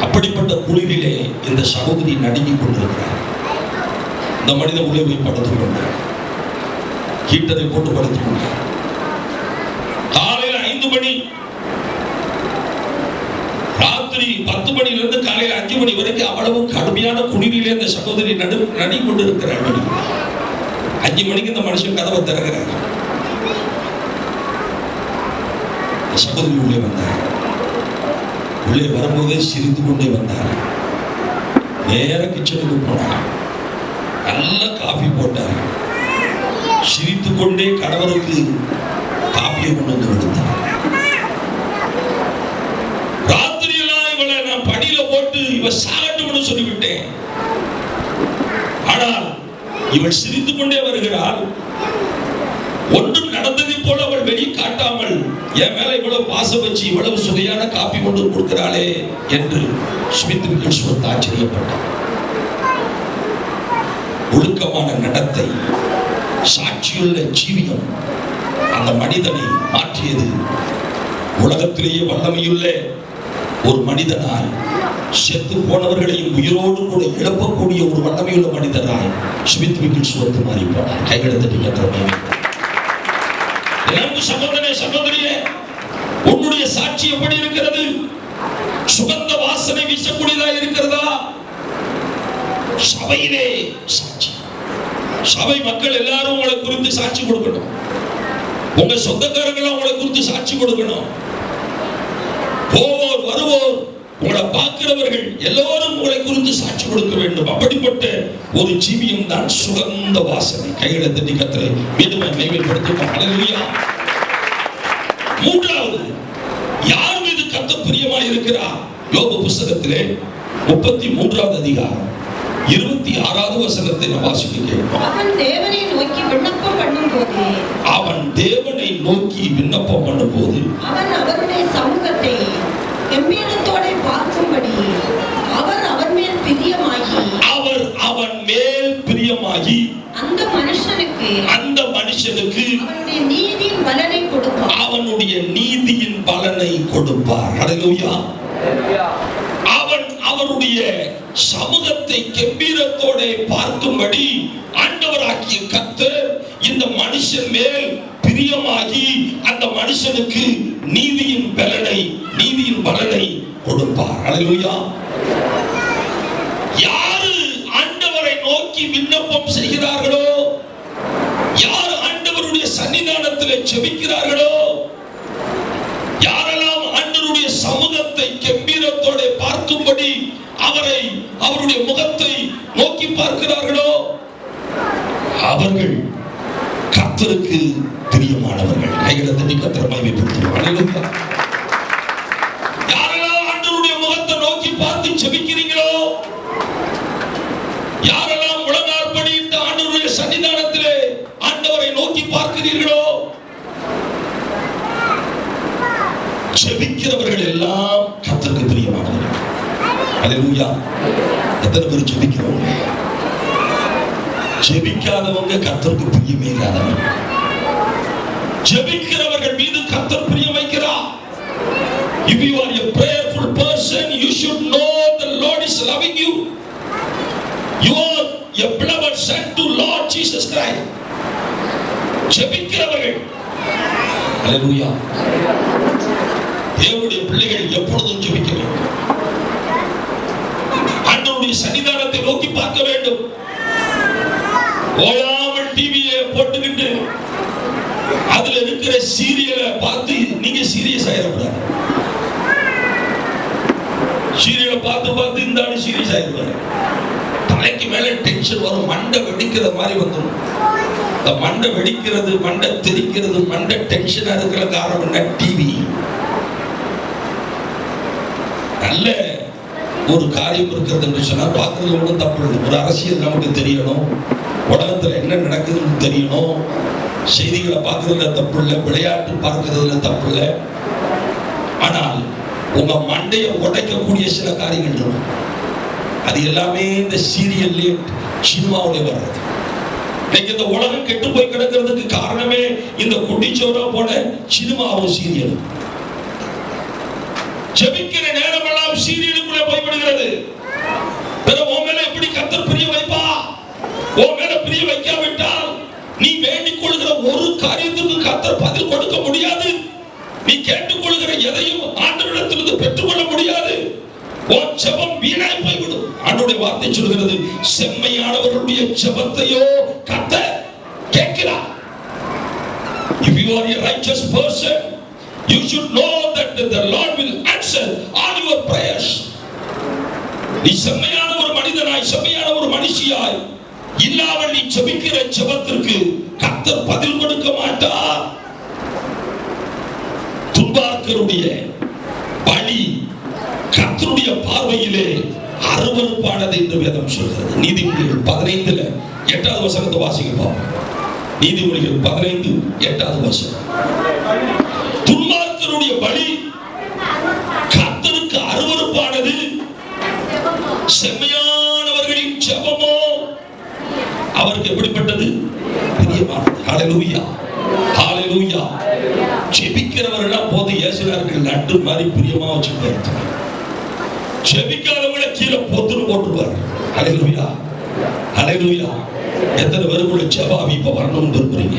அப்படிப்பட்ட குளிரிலே இந்த சகோதரி நடுங்கிக் கொண்டிருக்கிறார். இந்த மனிதன் உள்ளே போய் படுத்துக் கொண்டார். ஹீட்டரை போட்டு படுத்துக் கொண்டார். காலையில் 5 மணி, ராத்திரி 10 மணியிலிருந்து காலையில் 5 மணி வரைக்கும் அவ்வளவு கடுமையான குளிரிலே இந்த சகோதரி நடுங்கி கொண்டிருக்கிறார். 5 மணிக்கு இந்த மனுஷன் கதவை திறக்கிறார். சகோதரி உள்ளே வந்தார். உள்ளே வரும்போதே சிரித்து கொண்டே வந்தார். நேர கிச்சனுக்கு போனார். நல்ல காஃபி போட்டார். சிரித்து கொண்டே கணவருக்கு காப்பியை கொண்டு வந்து கொடுத்தார். ராத்திரி எல்லாம் இவளை நான் படியில போட்டு இவ சாகட்டும்னு சொல்லிவிட்டேன். ஆனால் இவள் சிரித்து கொண்டே வருகிறாள். ஒன்றும் நடந்ததை போல அவள் வெளியே காட்டாமல் என் மேல இவ்வளவு பாசம் வச்சு இவ்வளவு சுவையான காப்பி கொண்டு கொடுக்கிறாளே என்று ஸ்மித் விக்கில்ஸ்வர்த் ஆச்சரியப்பட்டார். ஒழுக்கமான நடத்தை, சாட்சியுள்ள ஜீவியம் அந்த மனிதனை மாற்றியது. உலகத்திலேயே வல்லமையுள்ள ஒரு மனிதனாய், செத்து போனவர்களையும் உயிரோடு கூட இழப்பக்கூடிய ஒரு வல்லமையுள்ள மனிதனாய் ஸ்மித் விக்கில்ஸ்வர்த் மாறி போனார். கையெழுத்து கேட்கிறோம். சகோதரியே, உன்னுடைய சாட்சி எப்படி இருக்கிறது? சுகந்த வாசனை வீசக்கூடியதா இருக்கிறதா? சபையிலே சாட்சி. சபை மக்கள் எல்லாரும் உங்களை குறித்து சாட்சி கொடுக்கணும். உங்க சொந்தக்காரங்களும் உங்களை குறித்து சாட்சி கொடுக்கணும். போவோர் வருவோர், உங்களை பார்க்கிறவர்கள் எல்லோரும் உங்களை குறித்து சாட்சி கொடுக்க வேண்டும். அப்படிப்பட்ட ஒரு ஜீவியம் தான் சுகந்த வாசனை. கைகளை தட்டி கர்த்தரை மீண்டும் மேம்படுத்துவோம். ஹல்லேலூயா. மூன்றாவது, யார் மீது கர்த்தர் பிரியமா பிரியமாய் இருக்கிறார். யோபு புத்தகத்திலே 33வது அதிகாரம் 26வது வசனத்தை நாம் வாசிக்க கேட்போம். அவன் தேவனை நோக்கி விண்ணப்பம் பண்ணும்போது அவன் அவருடைய சமூகத்தை கம்பீரத்தோட பார்க்கும்படி அவர் அவன் மேல் பிரியமாகி அந்த மனுஷனுக்கு அவனுடைய நீதியின் பலனை கொடுப்பார். ஹல்லேலூயா. அவன் அவருடைய சமூகத்தை கம்பீரத்தோட பார்க்கும்படி ஆண்டவராகிய கர்த்தர் இந்த மனுஷன் மேல் பிரியமாகி அந்த மனுஷனுக்கு நீதியின் பலனை கொடுப்பார். ஹல்லேலூயா. யாரு ஆண்டவரை நோக்கி விண்ணப்பம் செய்கிறார்களோ, யார் ஆண்டவருடைய சன்னிதானத்திலே ஜெபிக்கிறார்களோ, யாரெல்லாம் ஆண்டவருடைய சமூகத்தை கம்பீரத்தோட பார்க்கும்படி அவருடைய முகத்தை நோக்கி பார்க்கிறார்களோ, அவர்கள் கர்த்தருக்கு பிரியமானவர்கள். கைகளை தட்டி கர்த்தரை மகிமைப்படுத்துவார்கள். யாரெல்லாம் ஆண்டவருடைய முகத்தை நோக்கி பார்த்து ஜெபிக்கிறீங்களோ, யாரெல்லாம் முழங்காற்படியிட்டு ஆண்டவருடைய சன்னிதானத்திலே ஆண்டவரை நோக்கி பார்க்கிறீர்களோ, ஜெபிக்கிறவர்கள் எல்லாம் கர்த்தருக்கு பிரியமானவர்கள். ஹல்லேலூயா. எத்தனை பேர் ஜெபிக்கிறவங்க? ஜெபிக்காதவங்க கர்த்தருக்கு பிரியமே இல்லாதவங்க. ஜெபிக்கிறவர்கள் மீது கர்த்தர் பிரியம் வைக்கிறார். If you are a prayerful person, you should know the Lord is loving you. You are a beloved son to Lord Jesus Christ. ஜெபிக்கிறவர்கள், ஹல்லேலூயா, தேவனுடைய பிள்ளைகள் எப்பொழுதும் ஜெபிக்க வேண்டும். ஆண்டவருடைய சன்னிதானத்தை நோக்கி பார்க்க வேண்டும். ஓயாமல் டிவியை போட்டுக்கிட்டு அதுல இருக்கிற சீரியலை பார்த்து நீங்க சீரியஸ் ஆயிடக்கூடாது. சீரியலை பார்த்து இந்த ஆளு சீரியஸ் ஆயிடுவாரு. தலைக்கு மேல டென்ஷன் வரும், மண்டை வெடிக்கிற மாதிரி வந்துடும். இந்த மண்டை வெடிக்கிறது, மண்டை தெரிக்கிறது, மண்டை டென்ஷனா இருக்கிற காரணம் என்ன? டிவி. நல்ல ஒரு காரியம் இருக்கிறது என்று சொன்னா பார்க்கறது ஒன்றும் தப்பு இல்லை. ஒரு அரசியல் நமக்கு தெரியணும், உலகத்துல என்ன நடக்குதுன்னு தெரியணும், செய்திகளை பார்க்கறதுல தப்பு இல்லை, விளையாட்டு பார்க்கறதுல தப்பு இல்லை. ஆனால் உங்க மண்டையை உடைக்கக்கூடிய சில காரியங்கள் இருக்கும். அது எல்லாமே இந்த சீரியல்லே சினிமாவுடைய வர்றது. இன்னைக்கு இந்த உலகம் கெட்டு போய் கிடக்கிறதுக்கு காரணமே இந்த குட்டிச்சோரா போன சினிமாவும் சீரியலும். ஜெபிக்கிற நேரமெல்லாம் சீரியலுக்குள்ள போய்விடுகிறது. உன் மேல எப்படி கர்த்தர் பிரிய வைப்பா? உன் மேல பிரிய வைக்காவிட்டால் நீ வேண்டிக் கொள்கிற ஒரு காரியத்துக்கு கர்த்தர் பதில் கொடுக்க முடியாது. நீ கேட்டுக்கொள்கிற எதையும் ஆண்டவரிடத்திலிருந்து பெற்றுக்கொள்ள முடியாது. உன் ஜெபம் வீணாய் போய்விடும். ஆண்டவருடைய வார்த்தை சொல்கிறது, செம்மையானவர்களுடைய ஜெபத்தையோ கர்த்தர் கேட்கிறார். If you are a righteous person, you should know that the Lord will answer all your prayers. நீ செம்மையான ஒரு மனிதனாய், செம்மையான ஒரு மனுஷியாய் இல்லாமல் நீ ஜெபிக்கிற ஜெபத்திற்கு கர்த்தர் பதில் கொடுக்க மாட்டார். துன்பார்க்கருடைய பலி கர்த்தருடைய பார்வையிலே அருவருப்பானது என்று வேதம் சொல்கிறது. நீதிமொழிகள் 15ல 8வது வசனத்தை வாசிக்கலாம். நீதிமொழிகள் 15 8வது வசனம். துன்பார்க்கருடைய பலி கர்த்தருக்கு அருவருப்பானது, செம்மையானவர்களின் ஜெபமோ அவருக்கு எப்படிப்பட்டது? பிரியமானது. ஹல்லேலூயா, ஹல்லேலூயா. ஜெபிக்கிறவர்கள் போது இயேசுநாதர்கள் நட்டு மாதிரி பிரியமா வச்சுப்பாரு. ஜெபிக்காதவங்களை கீழே பொத்துன்னு போட்டுருவார். ஹல்லேலூயா, ஹல்லேலூயா. எத்தனை பேருக்குள்ள ஜெபம் இப்ப வரணும்னு விரும்புறீங்க?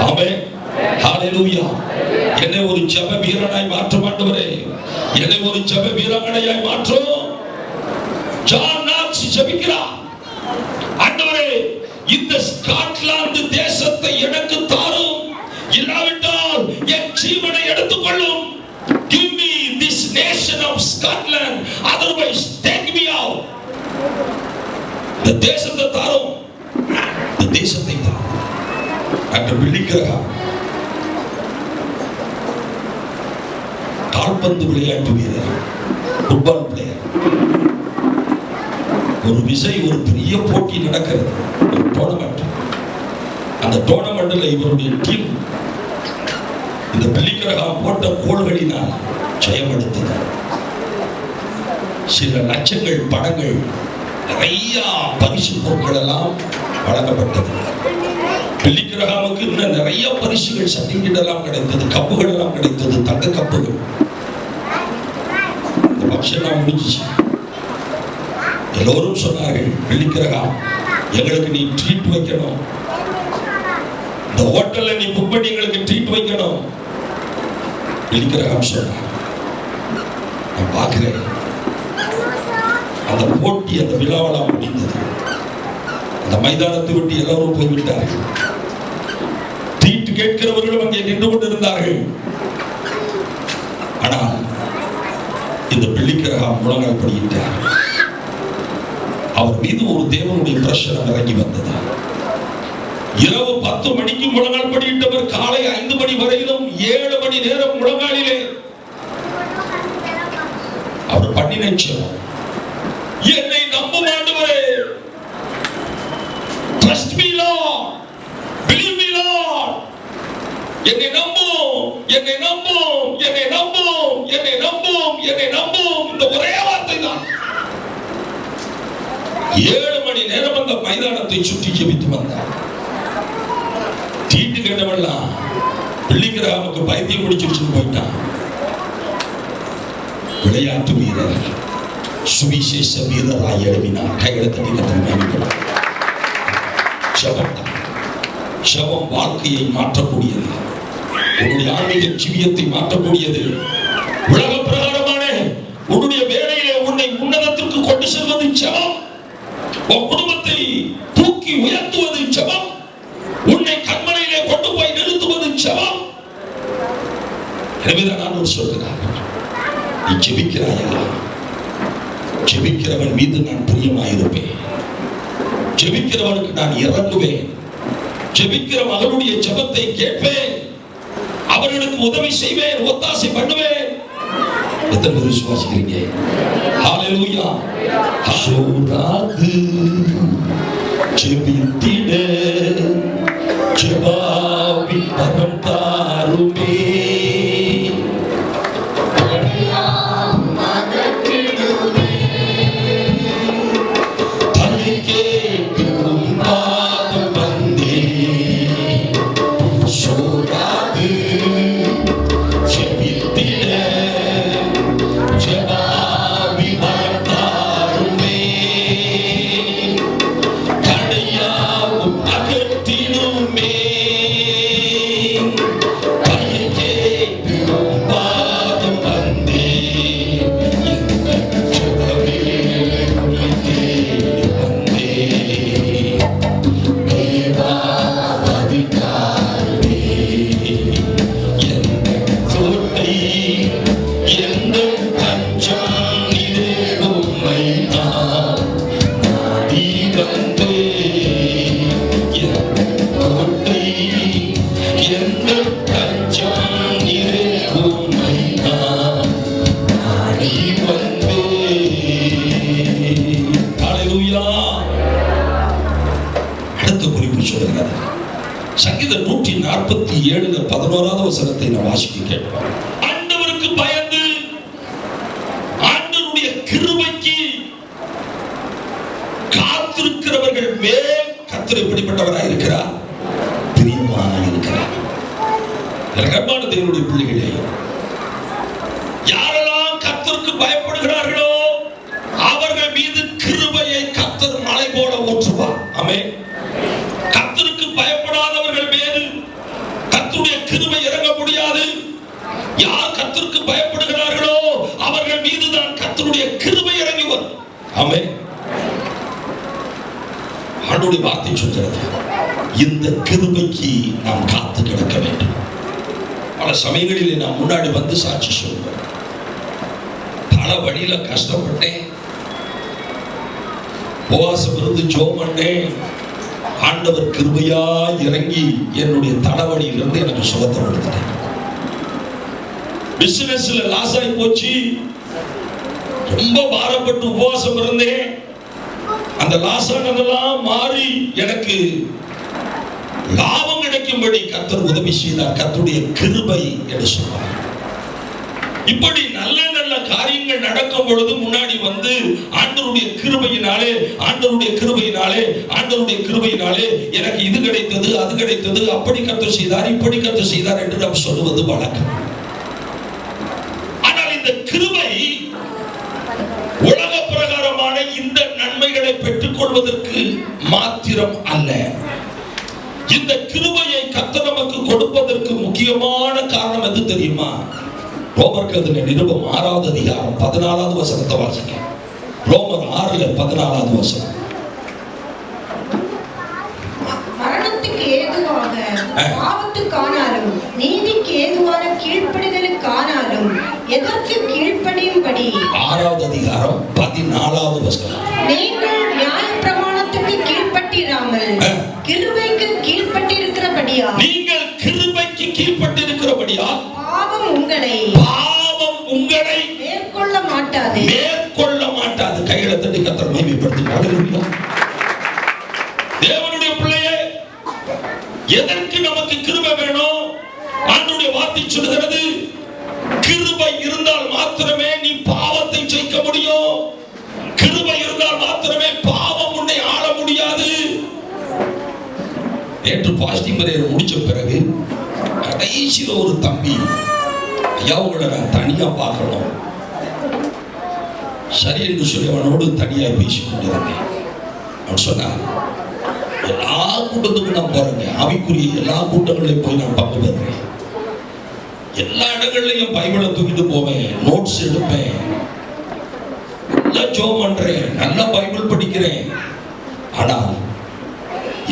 ஆமென், ஹல்லேலூயா. என்னை ஒரு ஜெப வீரனாய் மாற்ற மாட்டவரே, என்னை ஒரு ஜெப வீராங்கனையாய் மாற்றும். ஜான் நாக்ஸ் ஜெபிக்கிறார். ஆண்டவரே, இந்த ஸ்காட்லாந்து தேசத்தை எனக்கு தாரும், இல்லாவிட்டால் என் ஜீவனை எடுத்துக்கொள்ளும். Give me this nation of Scotland, otherwise take me out. இந்த தேசத்தை தாரும், இந்த தேசத்தை தாரும். டாக்டர் பில்லி கிரஹாம் கால்பந்து விளையாட்டு வீரர், ஃபுட்பால் பிளேயர். ஒரு பெரிய போட்டி நடக்கிறது, ஒரு டோர்னமெண்ட். அந்த டோர்னமெண்ட்ல இவருடைய டீம் இந்த பில்லிகிரஹாம் போட்ட கோல்களினால் ஜெயம் எடுத்தது. சில லட்சங்கள் பணங்கள், நிறைய பரிசு பொருட்கள் எல்லாம் வழங்கப்பட்டது. பில்லிகிரஹாமுக்கு இன்னும் நிறைய பரிசுகள், சர்டிபிகேட் எல்லாம் கிடைத்தது, கப்புகள் எல்லாம் கிடைத்தது, தங்க கப்புகள். இந்த ஃபங்க்ஷன் முடிஞ்சிச்சு. எல்லோரும் சொன்னார்கள், பில்லிகிரஹாம் எங்களுக்கு நீ ட்ரீட் வைக்கணும், இந்த ஹோட்டல்ல நீ புக் பண்ணி எங்களுக்கு ட்ரீட் வைக்கணும். பில்லிகிரஹாம் சொன்னார், நான் பார்க்கிறேன். அந்த போட்டி, அந்த விழாவெல்லாம் முடிந்தது. அந்த மைதானத்தை விட்டு எல்லாரும் போய்விட்டார்கள். ட்ரீட் கேட்கிறவர்களும் அங்கே நின்று கொண்டிருந்தார்கள். ஆனால் இந்த பில்லிகிரஹாம் முழங்கால் படியிட்டார். அவர் மீது ஒரு தேவனுடைய பிரஷர் இறங்கி வந்தது. இரவு 10 மணிக்கு முழங்கால் படியிட்டவர் காலை 5 மணி வரையிலும் 7 மணி நேரம் முழங்காலிலே அவர் பண்ணின ஜெபம், என்னை நம்பும் ஆண்டவரே, trust me Lord, believe me Lord, என்னை நம்பும், என்னை நம்பும், என்னை நம்பும், என்னை நம்பும், என்னை நம்பும். இந்த ஒரே வார்த்தை தான். 7 மணி நேரம் அந்த மைதானத்தை சுற்றி ஜெபித்து வந்தார். தீட்டு கேட்டவெல்லாம் பில்லிகிரஹாமுக்கு பைத்தியம் பிடிச்சிருச்சுன்னு போயிட்டான். விளையாட்டு வீரர் சுவிசேஷ வீரராய் எழுப்பினார். கைகளை தட்டி கத்தர். ஜெபம் வாழ்க்கையை மாற்றக்கூடியது. உன்னுடைய ஆன்மீக ஜீவியத்தை மாற்றக்கூடியது. உலக பிரகாரமான உன்னுடைய வேலையிலே உன்னை உன்னதத்திற்கு கொண்டு செல்வது ஜெபம். உன் குடும்பத்தை தூக்கி உயர்த்துவது ஜெபம். உன்னை கண்மலையிலே கொண்டு போய் நிறுத்துவது ஜெபம். எனவேதான் நான் சொல்கிறேன், நீ ஜெபிக்கிறாயா? ஜெபிக்கிறவன் மீது நான் பிரியமாயிருப்பேன். ஜெபிக்கிறவனுக்கு நான் இறங்குவேன். ஜெபிக்கிற மகனுடைய ஜெபத்தை கேட்பேன். அவர்களுக்கு உதவி செய்வேன், ஒத்தாசை பண்ணுவேன். எத்தனை பேர் விசுவாசிக்கிறீங்க? ஹalleluya. சோராது ஜெபித்திட ஜெபாவி பரம் தாருமே. சங்கீதம் 147 11வது வசனத்தை நான் வாசிக்க கேட்போம். ஆண்டவருக்கு பயந்து ஆண்டவருடைய கிருபைக்கு காத்திருக்கிறவர்கள் மேல் கர்த்தர் எப்படிப்பட்டவராய் இருக்கிறார்? பிரியமாய் இருக்கிறார். அன்பான தேவனுடைய பிள்ளைகளே, யாரெல்லாம் கர்த்தருக்கு பயப்படுகிறார்களோ அவர்கள் மீது கிருபையை கர்த்தர் மழை போல ஊற்றுவார். ஆமென். கர்த்தருக்கு பயப்படாதவர்கள் மீது கர்த்தருடைய கிருபை இறங்க முடியாது. யார் கர்த்தருக்கு பயப்படுகிறார்களோ அவர்கள் மீது தான் கர்த்தருடைய கிருபை இறங்கி வரும். ஆமென். ஆண்டவருடைய வார்த்தை சொல்கிறது, இந்த கிருபைக்கு நாம் காத்து கிடக்க வேண்டும். பல சமயங்களிலே நான் முன்னாடி வந்து சாட்சி சொல்வேன். பல வழியில கஷ்டப்பட்டேன், உபவாசம் இருந்து ஜெபம் பண்ணேன். ஆண்டவர் கிருபையா இறங்கி என்னுடைய தலைவலியிலிருந்து எனக்கு சுகத்தை கொடுத்துட்டேன். பிசினஸ்ல லாஸ் ஆகி போச்சு, ரொம்ப பாரப்பட்டு உபவாசம் இருந்தேன், அந்த லாஸ் ஆனதெல்லாம் மாறி எனக்கு லாபம் கிடைக்கும்படி கர்த்தர் உதவி செய்தார். கர்த்தருடைய கிருபை என்று சொல்வார். இப்படி நல்ல நல்ல காரியங்கள் நடக்கும் பொழுது முன்னாடி வந்து ஆண்டவருடைய கிருபையினாலே எனக்கு இது கிடைத்தது, அது கிடைத்தது, அப்படி கர்த்தர் செய்தார், இப்படி கர்த்தர் செய்தார் என்று நாம் சொல்லுவது வழக்கம். ஆனால் இந்த கிருபை உலக பிரகாரமான இந்த நன்மைகளை பெற்றுக் கொள்வதற்கு மாத்திரம் அல்ல. இந்த கிருபையை கர்த்தர் நமக்கு கொடுப்பதற்கு முக்கியமான காரணம் எது தெரியுமா? ரோமருக்கு எழுதின நிருபம் 6வது அதிகாரம் 14வது வசனத்தை வாசிக்க. ரோமர் 6:14 வசனம். மரணத்துக்கு ஏதுவாக பாவத்துக்கானாலும் நீதிக்கு ஏதுவான கீழ்ப்படிதலுக்கானாலும் எதற்கு கீழ்ப்படியும்படி 6வது அதிகாரம் 14வது வசனம். நீங்கள் நியாயப்பிரமாணத்துக்கு கீழ்ப்பட்டிராமல் கிருபைக்கு கீழ்ப்பட்டிருக்கிறபடியா, நீங்கள் கிருபைக்கு கீழ்ப்பட்டிருக்கிறபடியா பாவம் உங்களை மேற்கொள்ள மாட்டாது. கைகளை தட்டி கர்த்தரை மகிமைப்படுத்துங்க. தேவனுடைய பிள்ளையே, எதற்கு நமக்கு கிருபை வேணும்? ஆண்டவருடைய வார்த்தை சொல்லுகிறது, கிருபை இருந்தால் மாத்திரமே நீ பாவத்தை ஜெயிக்க முடியும். கிருபை இருந்தால் மாத்திரமே பாவம் உன்னை ஆள முடியாது. நேற்று பாஸ்டிங் பிரேயர் முடிச்ச பிறகு கடைசியில ஒரு தம்பி, ஐயா உங்களை நான் தனியா பார்க்கணும் சரி என்று சொல்லி அவனோடு தனியா பேசிக் கொண்டிருந்தேன். அவன் சொன்னான், எல்லா கூட்டத்துக்கும் நான் போறேங்க, ஆவிக்குரிய எல்லா கூட்டங்களையும் போய் நான் பங்கு பெறுறேன், எல்லா இடங்கள்லையும் பைபிளை தூக்கிட்டு போவேன், நோட்ஸ் எடுப்பேன், நல்லா ஜெபம் பண்றேன், நல்லா பைபிள் படிக்கிறேன், ஆனால்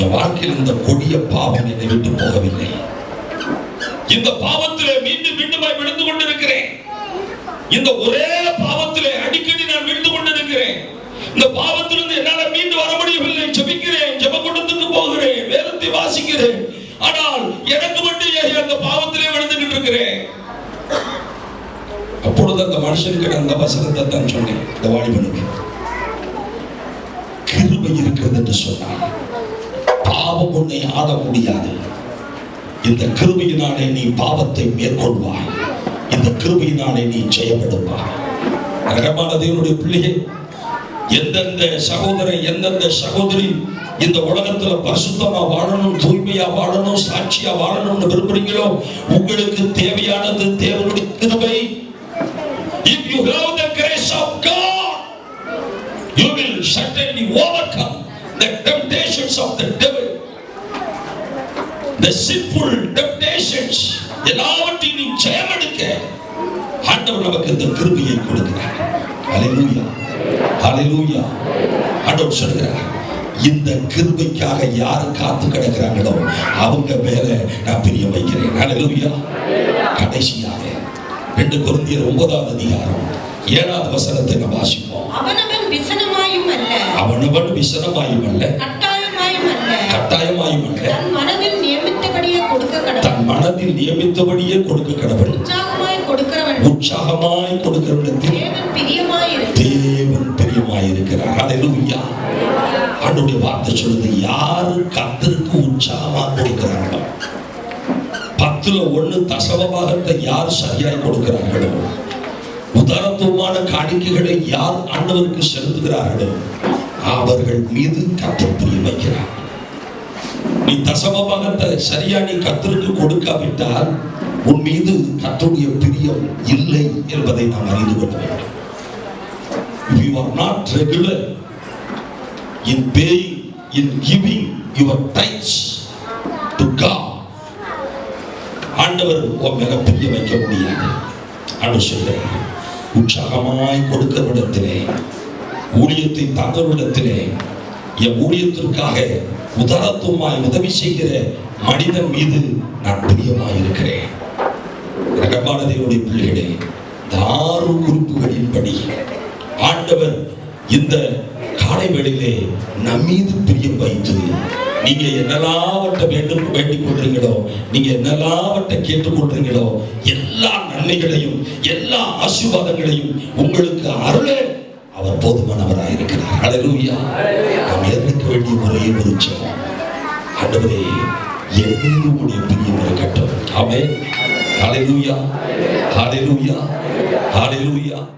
என் வாழ்க்கையில் இந்த கொடிய பாவம் என்னை விட்டு போகவில்லை. இந்த பாவத்திலே மீண்டும் மீண்டுமாய் விழுந்து கொண்டிருக்கிறேன். இந்த ஒரே பாவத்திலே அடிக்கடி நான் விழுந்து கொண்டிருக்கிறேன். இந்த பாவத்திலிருந்து என்னால மீண்டு வர முடியவில்லை. ஜெபிக்கிறேன், ஜெபக்கூடத்துக்கு போகிறேன், வேதத்தை வாசிக்கிறேன், ஆனால் எனக்கு மட்டும் ஏன் அந்த பாவத்திலே விழுந்துகிட்டு இருக்கிறேன். அப்பொழுது அந்த மனுஷனுக்கு அந்த வசனத்தை தான் சொன்னேன். இந்த வாலிபனுக்கு கிருபை இருக்கிறது என்று சொன்னான். பாவம் உன்னை ஆட முடியாது. இந்த கிருபையினாலே நீ பாவத்தை மேற்கொள்வாய். இந்த கிருபையினாலே நீ ஜெயமெடுப்பாய். அழகான தேவனுடைய பிள்ளையே, எந்தெந்த சகோதரன் எந்தெந்த சகோதரி இந்த உலகத்துல பரிசுத்தமா வாழணும், தூய்மையா வாழணும், சாட்சியா வாழணும்னு விரும்புறீங்களோ, உங்களுக்கு தேவையானது தேவனுடைய கிருபை. If you have the grace of God, you will certainly overcome the temptations of the devil, the sinful temptations. எல்லாவற்றையும் நீ ஜெயமெடுக்க ஆண்டவர் நமக்கு இந்த கிருபையை கொடுக்கிறார். ஹல்லேலூயா, ஹல்லேலூயா. ஆண்டவர் சொல்கிறார், இந்த கிருபைக்காக யாரு காத்து கிடக்கிறாங்களோ அவங்க மேல நான் பிரியம் வைக்கிறேன். ஹல்லேலூயா. கடைசியாக 2 கொரிந்தியர் 9வது அதிகாரம் 7வது வசனத்தை நாம் வாசிப்போம். அவனவன் விசனமாயும் அல்ல, கட்டாயமாயும் அல்ல, தன் மனதில் நியமித்தபடியே கொடுக்க கடவுள். உற்சாகமாய் கொடுக்கிறவனுக்கு தேவன் பிரியமாயிருக்கிறார். ஹல்லேலூயா. ஆண்டவருடைய வார்த்தை சொல்லுது, யாரு கர்த்தருக்கு உற்சாகமா கொடுக்கிறார்களோ, 10ல் 1 தசமபாகத்தை யார் சரியாய் கொடுக்கிறார்களோ, உதாரணத்துவமான காணிக்கைகளை யார் ஆண்டவருக்கு செலுத்துகிறார்களோ அவர்கள் மீது கர்த்தர் பிரியம் வைக்கிறார். நீ தசமபாகத்தை சரியா நீ கர்த்தருக்கு கொடுக்காவிட்டால் உன் மீது கர்த்தருடைய பிரியம் இல்லை என்பதை நாம் அறிந்து கொள்ள வேண்டும். If you are not regular in paying, in giving your tithes to God, ஆண்டவர் உன் மேல பிரியம் வைக்க முடியாது. ஆண்டவர் சொல்றார், உற்சாகமாய் கொடுக்கிறவிடத்திலே, ஊழியத்தை தாங்கவிடத்திலே, என் ஊழியத்திற்காக உதாரத்துவமாய் உதவி செய்கிற மனிதன் மீது நான் பிரியமாய் இருக்கிறேன். ரகமான தேவனுடைய பிள்ளைகளே, இந்த 6 குறிப்புகளின்படி ஆண்டவர் இந்த காலை வேளையிலே நம்மீது பிரியம் வைத்து, நீங்க என்னெல்லாவற்றை வேண்டிக் கொள்றீங்களோ, நீங்க என்னெல்லாவற்றை கேட்டுக்கொள்றீங்களோ, எல்லா நன்மைகளையும் எல்லா ஆசீர்வாதங்களையும் உங்களுக்கு அருள அவர் போதுமானவராக இருக்கிறார். ஹல்லேலூயா. நாம் ஏற்க வேண்டிய ஒரே ஒரு ஜெபம், ஆண்டவரே என் மீது உம்முடைய பிரியம் இருக்கட்டும். ஆமென். ஹல்லேலூயா. ஹல்லேலூயா. ஹல்லேலூயா.